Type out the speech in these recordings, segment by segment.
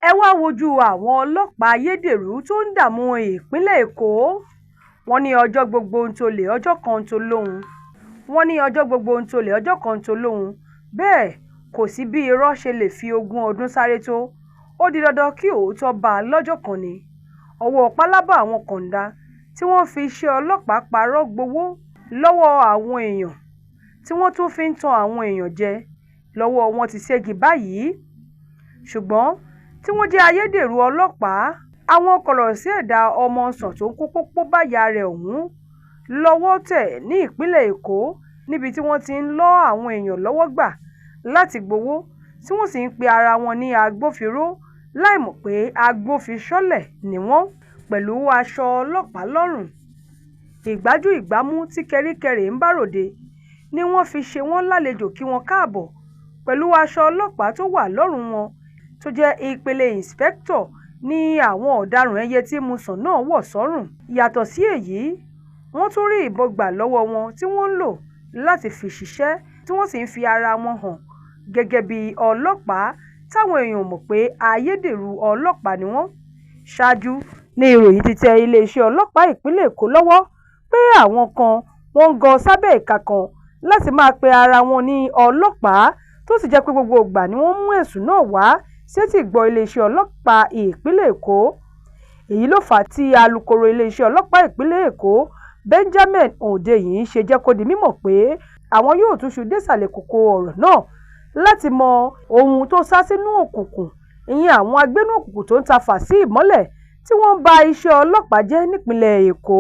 ẹ wá wojú àwọn ọlọ́pàá ayédèrú tó ń dààmú ìpínlẹ̀ Èkó. Wọ́n ní ọjọ́ gbogbo ń tolè ọjọ́ kan tó lóhun. Bẹ́ẹ̀ kò sí bí irọ́ ṣe lè fi 20 ọdún sáré tó, ó di dandan kí òótọ́ bá a lọ́jọ́ kan ni. Ọwọ́ pálábá àwọn kọ̀ǹda tí wọ́n fi iṣẹ́ ọlọ́pàá parọ́ gbowó lọ́wọ́ àwọn èèyàn tí wọ́n tún fi ń tan àwọn èèyàn jẹ lọ́wọ́ wọn ti ségi báyìí. Ṣùgbọ́n tí wọ́n jẹ́ ayédèrú ọlọ́pàá, àwọn kọ̀lọ̀rọ̀sí ẹ̀dá ọmọ ọ̀sán tó ń kó pópó báyà rẹ̀ ọ̀hún lọ́wọ́ tẹ̀ ní ìpínlẹ̀ Èkó, níbi tí wọ́n ti ń lọ́ àwọn èèyàn lọ́wọ́ gbà láti gbowó tí wọ́n sì ń pe ara wọn ní agbófinró láìmọ̀ pé agbófinṣọ́lẹ̀ ni wọ́n, pẹ̀lú aṣọ ọlọ́pàá lọ́rùn. Ìgbájú ìgbámú tí kẹ́ríkẹ́rí ń bá ròde ni wọ́n fi ṣe wọ́n lálejò kí wọ́n káàbọ̀ pẹ̀lú aṣọ ọlọ́pàá tó wà lọ́rùn wọn tó jẹ́ ìpele ìǹspẹ́kítọ̀ ní àwọn ọ̀daràn ẹyẹ tí musàn náà wọ̀ sọ́rùn. Yàtọ̀ sí èyí, wọ́n tún rí ìbọn gbà lọ́wọ́ wọn tí wọ́n ń lò láti fi ṣiṣẹ́, tí wọ́n sì ń fi ara wọn hàn gẹ́gẹ́ bí ọlọ́pàá táwọn èèyàn mọ̀ pé ayédèrú ọlọ́pàá ni wọ́n. Ṣáájú ní ìròyìn ti tẹ iléeṣẹ́ ọlọ́pàá ìpínlẹ̀ Èkó lọ́wọ́ pé àwọn kan wọ́n ń gọ sábẹ́ ìka kan láti máa pe ara wọn ní ọlọ́pàá, tó sì jẹ́ pé gbogbo ìgbà ni wọ́n mú ẹ̀sùn náà wá sétí ìgbọ́ iléeṣẹ́ ọlọ́pàá ìpínlẹ̀ Èkó. Èyí ló fà á tí alukoro iléeṣẹ́ ọlọ́pàá ìpínlẹ̀ Èkó Benjamin Hundeyin ṣe jẹ́ kó di mímọ̀ pé àwọn yóò túṣu désàlẹ̀ kòkò ọ̀rọ̀ náà láti mọ ohun tó sá sínú òkùnkùn, ìyẹn àwọn agbénú òkùnkùn tó ń ta fà sí ìmọ́lẹ̀ tí wọ́n ń ba iṣẹ́ ọlọ́pàá jẹ́ nípínlẹ̀ Èkó.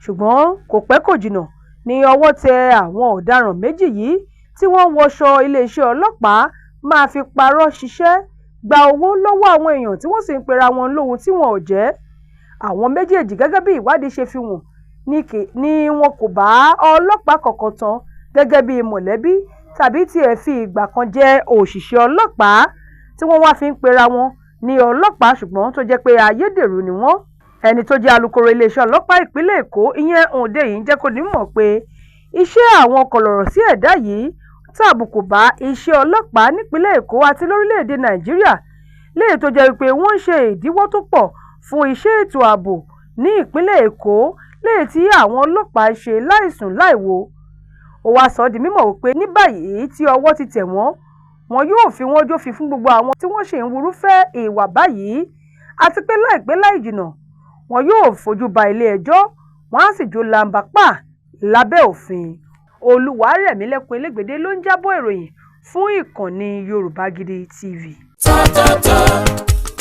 Ṣùgbọ́n kò pẹ́ kò jìnnà ní ọwọ́ tẹ àwọn ọ̀daràn méjì yìí tí wọ́n wọṣọ iléeṣẹ́ ọlọ́pàá máa fi parọ́ ṣiṣẹ́, gba owó lọ́wọ́ àwọn èèyàn tí wọ́n sì ń pera wọn lóhun tí wọn ò jẹ́. Àwọn méjèèjì, gẹ́gẹ́ bí ìwádìí ṣe fi wọ́n, ni wọn kò bá ọlọ́pàá kankan tán gẹ́gẹ́ bí mọ̀lẹ́bí tàbí tiẹ̀ fi ìgbà kan jẹ́ òṣìṣẹ́ ọlọ́pàá, tí wọ́n wá fi ń pera wọn ní ọlọ́pàá ṣùgbọ́n tó jẹ́ pé ayédèrú ni wọ́n. Ẹni tó jẹ́ alukoro iléeṣẹ́ ọlọ́pàá ìpínlẹ̀ Èkó, ìyẹn Hundeyin, jẹ́ kó di mímọ̀ pé iṣẹ́ àwọn kọ̀lọ̀rọ̀sí ẹ̀dá yìí tàbùkù bá iṣẹ́ ọlọ́pàá nípínlẹ̀ Èkó àti lórílẹ̀‐èdè Nàìjíríà, léyìí tó jẹ́ wípé wọ́n ń ṣe ìdíwọ́ tó pọ̀ fún iṣẹ́ ètò ààbò ní ìpínlẹ̀ Èkó, léyìí tí àwọn ọlọ́pàá ń ṣe láìsùn láìwo. Ó wá sọ di mímọ̀ wípé ní báyìí tí ọwọ́ ti tẹ̀ wọ́n, wọn yóò fi wọ́n jófin fún gbogbo àwọn tí wọ́n ṣe ń wúrúfẹ́ ìwà báyìí, àti pé láìpẹ́ láì jìnnà wọn yóò fojú ba ilé ẹjọ́, wọn á sì jó làǹbàpà lábẹ́ òfin. Olúwarẹ̀mílẹ́kùn Elégbèdé ló ń jábọ̀ ìròyìn fún ìkànnì Yorùbá Gidi TV.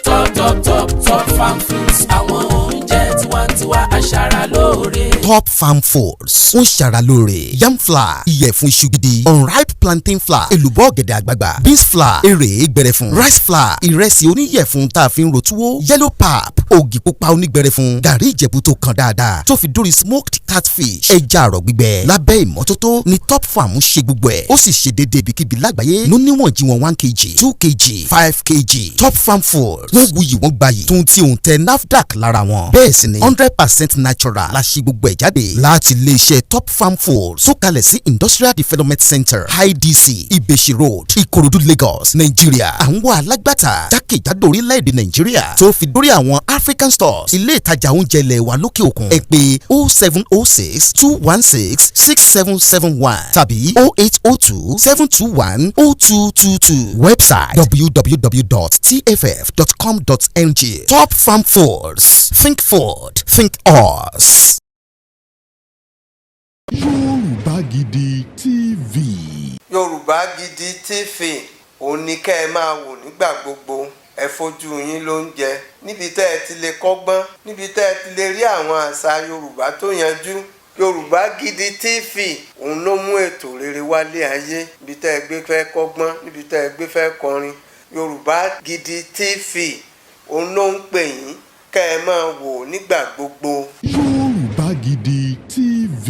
Top Farm Foods, àwọn oúnjẹ tiwantiwa aṣaralóore. Top Farm Foods ń ṣaralóore. Yam flour, ìyẹ̀fun iṣu gidi. Unripe plantain flour, èlùbọ́ ọ̀gẹ̀dẹ̀ àgbagbà. Beans flour, èrè gbẹrẹfun. Rice flour, ìrẹsì oníyẹ̀fun tá a fi ń ro túwó. Yellow pap, ògì pupa onígbẹrẹfun. Gàrí Ìjẹ̀bú tó kan dáadáa, tó fi dórí smoked catfish. Ẹja àrọ̀ gbígbẹ. Lábẹ́ ìmọ́tótó ni Top Farm ṣe gbogbo ẹ̀. Ó sì ṣe déédéé ibikíbi lágbàáyé. Ló níwọ̀n jí wọn 1 kg, 2 kg, 5 kg. Top Farm Foods, wọ́n wuyì wọ́n gbayì. Tún tí òun tẹ NAFDAC lára wọn. Bẹ́ẹ̀ sì ni 100% natural la ṣe gbogbo ẹ̀ jáde láti iléeṣẹ́ Top Farm Foods, sókàlẹ̀ sí Industrial Development Center IDC Ìbèṣì Road, Ìkòròdú, Lagos, Nàìjíríà. À ń wá alágbàtà jákèjádò orílẹ̀-èdè Nàìjíríà tó fi dórí àwọn African stores, ilé ìtajà oúnjẹ ilẹ̀ wa lókè òkun. Ẹ pè 0706 216 6771 tàbí 0802 721 0222. Website www.tff.com.ng. Top Farm Foods. Think food. Think us. Yorùbá Gidi TV. Yorùbá Gidi TV òun ni kẹ́ ẹ máa wò nígbà gbogbo. Ẹ fojú yín lóúnjẹ, níbi tẹ́ ẹ ti lè kọ́gbọ́n, níbi tẹ́ ẹ ti lè rí àwọn àṣà Yorùbá tó yanjú. Yorùbá Gidi TV òun ló mú ètò rere wálé ayé, níbi tẹ́ ẹ gbé fẹ́ kọ́gbọ́n, níbi tẹ́ ẹ gbé fẹ́ kọrin. Yorùbá Gidi TV òun ló ń pè yín kẹ́ ẹ máa wò nígbà gbogbo. Yorùbá Gidi TV.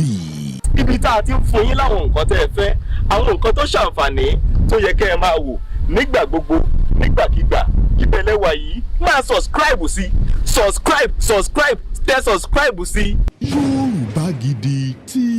Ibi tá a ti ń fún yín láwọn nǹkan tẹ́ ẹ fẹ́, àwọn nǹkan tó ṣàǹfààní tó yẹ kẹ́ ẹ máa wò nígbà gbogbo, nígbàkigbà. Ìbẹ̀lẹ̀ wà yìí máa subscribe sí, tẹ subscribe sí. Yorùbá Gidi TV.